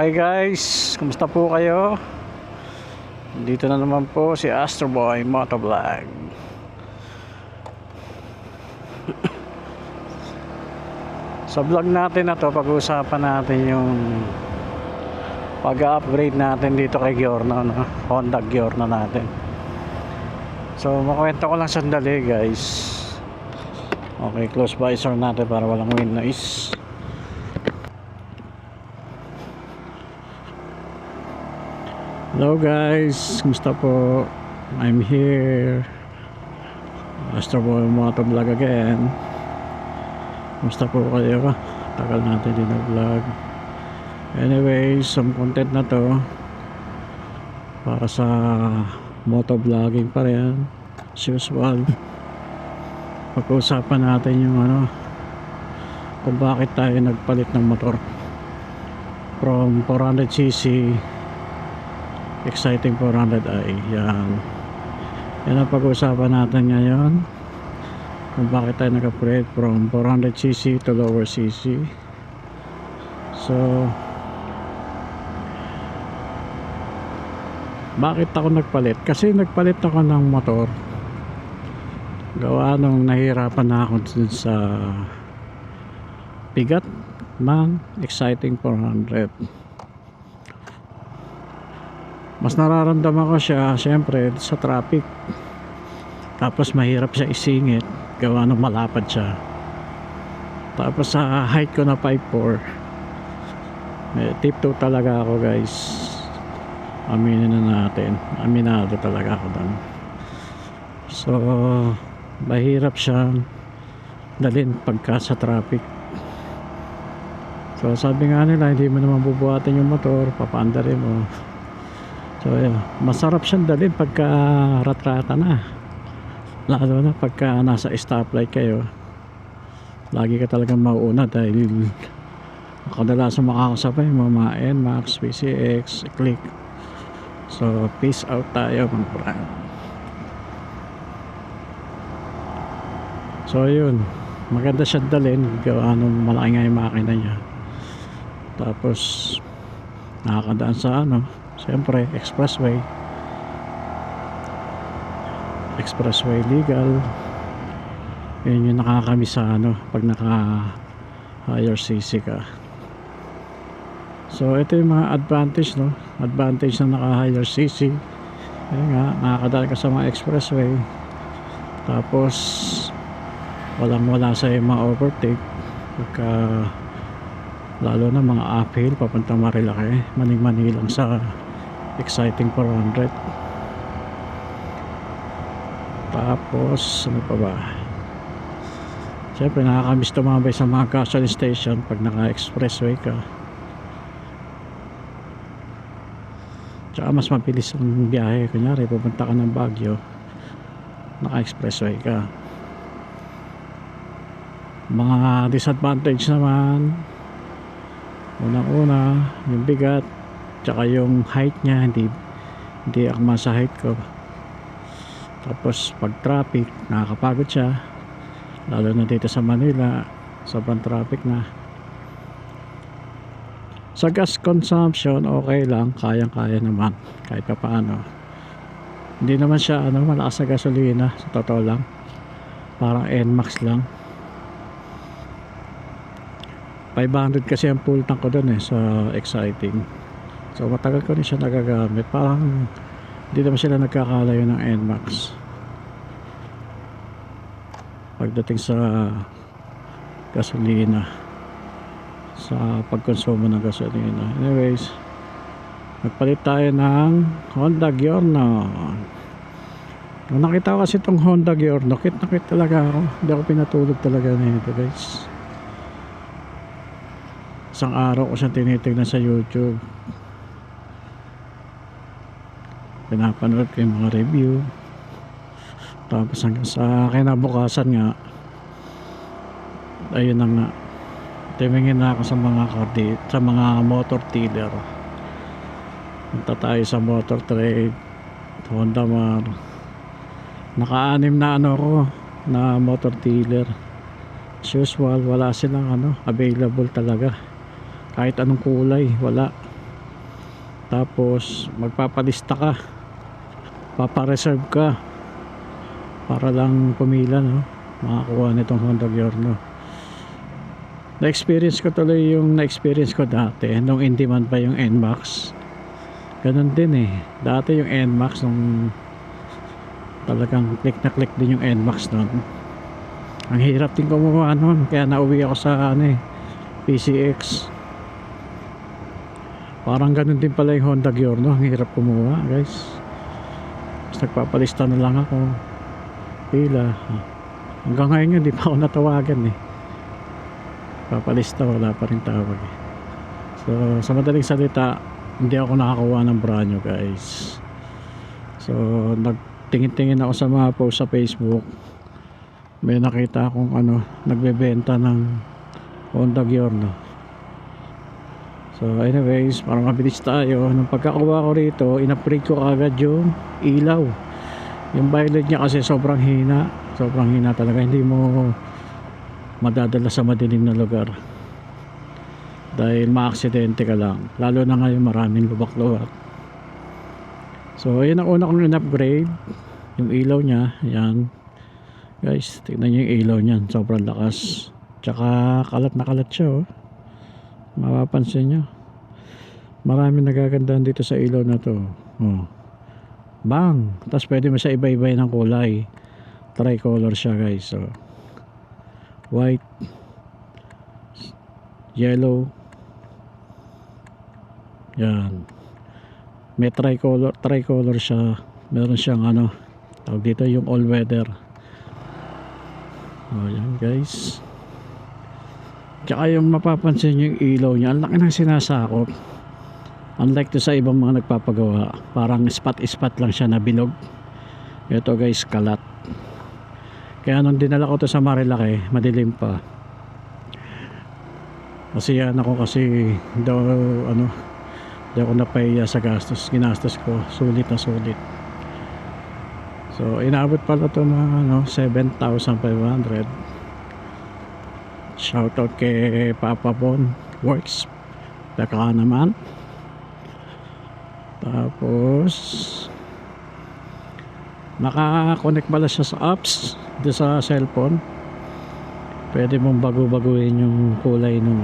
Okay guys, kumusta po kayo? Dito na naman po si Astroboy Motovlog. Sa vlog natin na to, pag-uusapan natin yung pag-upgrade natin dito kay Giorno, no? Honda Giorno natin. So makwento ko lang sandali guys. Okay, close visor natin para walang wind noise. Hello guys, kumusta po? I'm here, Astroboy Motovlog again. Kumusta po kayo? Tagal natin din nag-vlog. Anyway, some content na to para sa motovlogging pa rin as usual. Pag-uusapan natin yung kung bakit tayo nagpalit ng motor from 400cc exciting 400i. Yan ang pag-uusapan natin ngayon, kung bakit tayo nag-upgrade from 400cc to lower cc. So bakit ako nagpalit? Kasi nagpalit ako ng motor gawa nung nahihirapan na ako dun sa bigat ng exciting 400. Mas nararamdaman ko siya syempre sa traffic, tapos mahirap siya isingit gawa nung malapad siya. Tapos sa height ko na 5'4", tip 2 talaga ako guys, aminin na natin, aminado talaga ako doon. So mahirap siyang dalhin pagka sa traffic. So sabi nga nila, hindi mo naman bubuhatin yung motor, papaandarin mo. So masarap siyang dalhin pagka ratrata na, lalo na pagka nasa stoplight kayo. Lagi ka talagang mauuna dahil kadalasan makakasabay mga NMAX, PCX, Click. So peace out tayo mga brand. So yun, maganda siya dalhin gawa nung malaki nga yung makina niya. Tapos nakakadaan sa siyempre expressway legal. Yun yung nakakamiss sa pag naka higher cc ka. So ito yung mga advantage advantage na naka higher cc. Ayun nga, nakakadaan ka sa mga expressway, tapos wala sa mga overtake pagka lalo na mga uphill papuntang Marilaki, maning lang sa exciting 400. Tapos ano pa ba, siyempre nakakamiss tumambay sa mga gasoline station pag naka expressway ka. Tsaka mas mabilis ang biyahe, kunyari pupunta ka ng Baguio, naka expressway ka. Mga disadvantage naman, unang-una yung bigat, tsaka yung height niya, hindi akma sa height ko. Tapos pag traffic, nakakapagod siya, lalo na dito sa Manila, sobrang traffic na. Sa gas consumption okay lang, kayang-kaya naman kahit pa paano. Hindi naman siya malakas sa gasolina, sa totoo lang, parang NMAX lang. 500 kasi ang full tank ko dun sa exciting. So matagal ko rin siya nagagamit, parang hindi naman sila nagkakalayo ng NMAX pagdating sa gasolina, sa pagkonsumo ng gasolina. Anyways, nagpalit tayo ng Honda Giorno. Nung nakita ko kasi itong Honda Giorno, nakit talaga ako. Hindi ako pinatulog talaga nito guys. Isang araw ko siya tinitignan sa YouTube, pinapanood ko yung mga review, tapos hanggang sa kinabukasan nga, ayun na nga, tumingin na ako sa mga motor dealer. Punta tayo sa Motor Trade, Honda Mar, naka-anim na na motor dealer. As usual, wala silang available talaga. Kahit anong kulay, wala. Tapos magpapalista ka, papareserve ka para lang pumila, no, makakuha nitong Honda Giorno. Na-experience ko tuloy yung na-experience ko dati nung in demand pa yung NMAX. Ganun din eh, dati yung NMAX nung talagang click na click din yung NMAX nun. Ang hirap din kumuha nun, kaya nauwi ako sa PCX. Parang ganun din pala yung Honda Giorno, ang hirap kumuha guys. Tapos nagpapalista na lang ako, pila. Hanggang ngayon hindi pa ako natawagan eh. Papalista, wala pa rin tawag eh. So sa madaling salita, hindi ako nakakuha ng branyo guys. So nagtingin-tingin ako sa mga post sa Facebook. May nakita akong nagbebenta ng Honda Giorno. So anyways, para mabilis tayo, nung pagkakuha ko rito, in-upgrade ko agad yung ilaw. Yung violet niya kasi sobrang hina talaga, hindi mo madadala sa madilim na lugar dahil maaksidente ka lang, lalo na ngayon maraming lubak-lubak. So ayun ang una kong in-upgrade, yung ilaw niya. Yan guys, tignan nyo yung ilaw niyan, sobrang lakas, tsaka kalat na kalat siya oh. Mapapansin nyo, maraming nagagandahan dito sa ilaw na to oh. Bang! Tapos pwede mo siya iba-ibay ng kulay, tricolor siya guys. So white, yellow, yan, may tricolor siya. Meron siyang tawag dito, yung all weather. Oh yan guys. Tsaka yung mapapansin yung ilaw niya, ang laki ng sinasakop. Unlike to sa ibang mga nagpapagawa, parang spot lang siya na bilog. Ito guys, kalat. Kaya nung dinala ko to sa Marilaki, madilim pa. Kasi kasi daw di ako napahiya sa gastos. Ginastos ko, sulit na sulit. So inabot pala to ng 7,500. Shoutout kay Papa Bon Works, baka naman. Tapos naka-connect pala siya sa apps doon sa cellphone. Pwede mong bago-baguhin yung kulay ng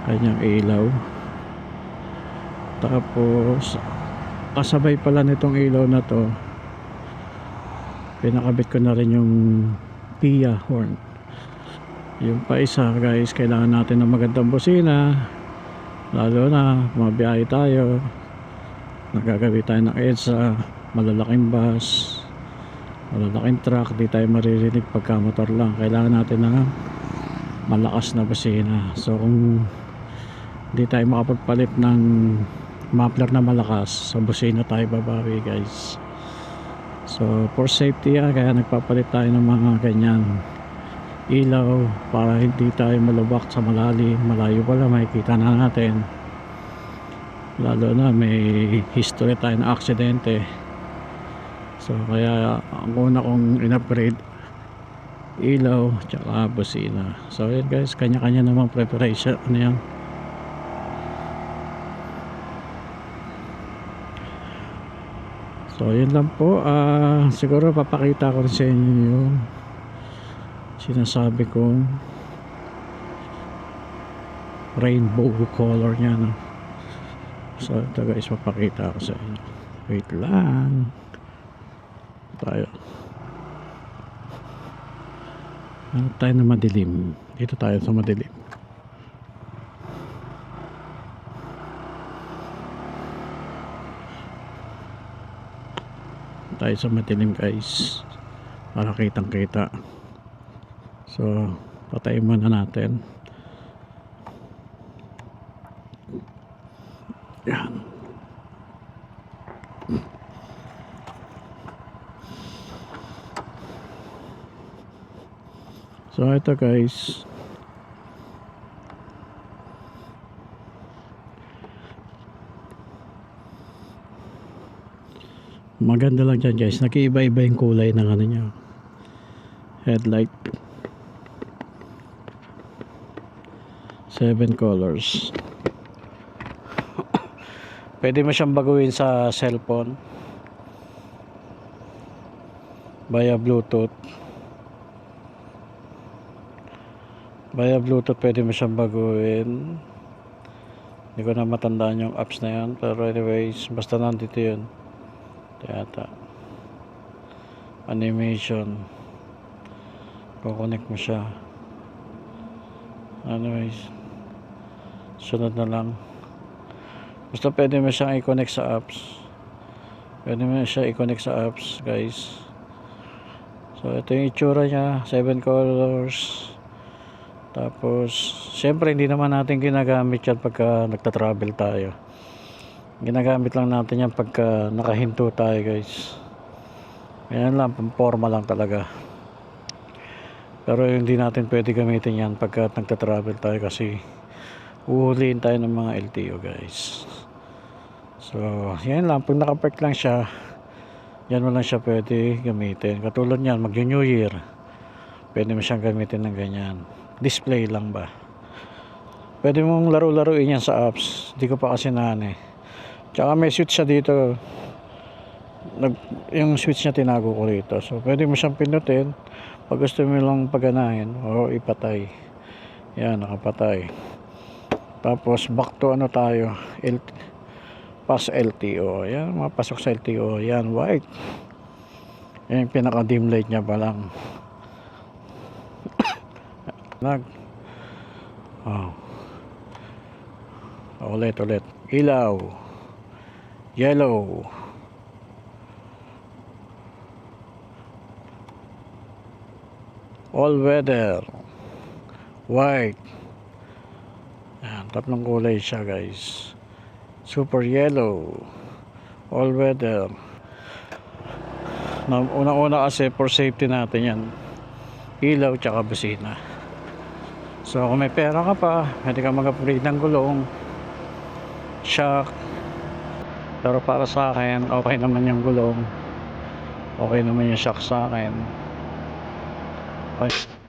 kanyang ilaw. Tapos kasabay pala nitong ilaw na to, pinakabit ko na rin yung PIA horn. Yung pa isa guys, kailangan natin ng magandang busina, lalo na mabiyahe tayo, nagagabi tayo ng EDSA, malalaking bus, malalaking truck, di tayo maririnig pagka motor lang. Kailangan natin ng malakas na busina. So kung di tayo makapagpalit ng muffler na malakas, sa busina tayo babawi guys. So for safety kaya nagpapalit tayo ng mga ganyan ilaw para hindi tayo malubak sa malalim. Malayo pala makikita na natin, lalo na may history tayo na aksidente. So kaya ang una kong in-upgrade, ilaw tsaka busina. So yun guys, kanya-kanya namang preparation. Yan, so yun lang po. Siguro papakita ko rin sa inyo yung sinasabi kong rainbow color nya So ito guys, papakita ko sa inyo. Wait lang tayo. Tayo na madilim. Dito tayo sa madilim. Tayo sa madilim guys, para kitang kita. So patayin muna natin. Yan. So ito guys, maganda lang dyan guys, nag-iiba-iba yung kulay ng nyo, headlight. 7 colors. Pwede mo siyang baguhin sa cellphone via Bluetooth. Via Bluetooth pwede mo siyang baguhin. Hindi ko na matandaan yung apps na yan, pero anyways, basta nandito yun. Yata animation, kukonek mo siya. Anyways, sunod na lang. Basta pwede mo siyang i-connect sa apps. Pwede mo siya i-connect sa apps, guys. So ito yung itsura niya, 7 colors. Tapos syempre hindi naman natin ginagamit yan pagka nagta-travel tayo. Ginagamit lang natin yan pagka nakahinto tayo, guys. Yan lang, pamporma lang talaga. Pero hindi natin pwede gamitin yan pagka nagta-travel tayo kasi uhulihin tayo ng mga LTO, guys. So yan lang, pag nakapark lang siya, yan mo lang siya pwede gamitin. Katulad yan, mag-New Year, pwede mo siyang gamitin ng ganyan. Display lang ba, pwede mong laro-laruin yan sa apps. Hindi ko pa kasi naan eh. Tsaka may switch siya dito, yung switch niya tinago ko rito. So pwede mo siyang pinutin pag gusto mo lang paganahin o ipatay. Yan, nakapatay. Tapos back to ano tayo, pass LTO. Yan, mapasok sa LTO. Yan, white. Yan yung pinaka dim light niya pa lang. Ulit. Ilaw. Yellow. All weather. White. Yan, tatlong kulay siya, guys. Super yellow. All weather. Unang-una kasi for safety natin yan, ilaw tsaka busina. So kung may pera ka pa, pwede ka mag-upgrade ng gulong, shock. Pero para sa akin, okay naman yung gulong, okay naman yung shock sa akin. Okay.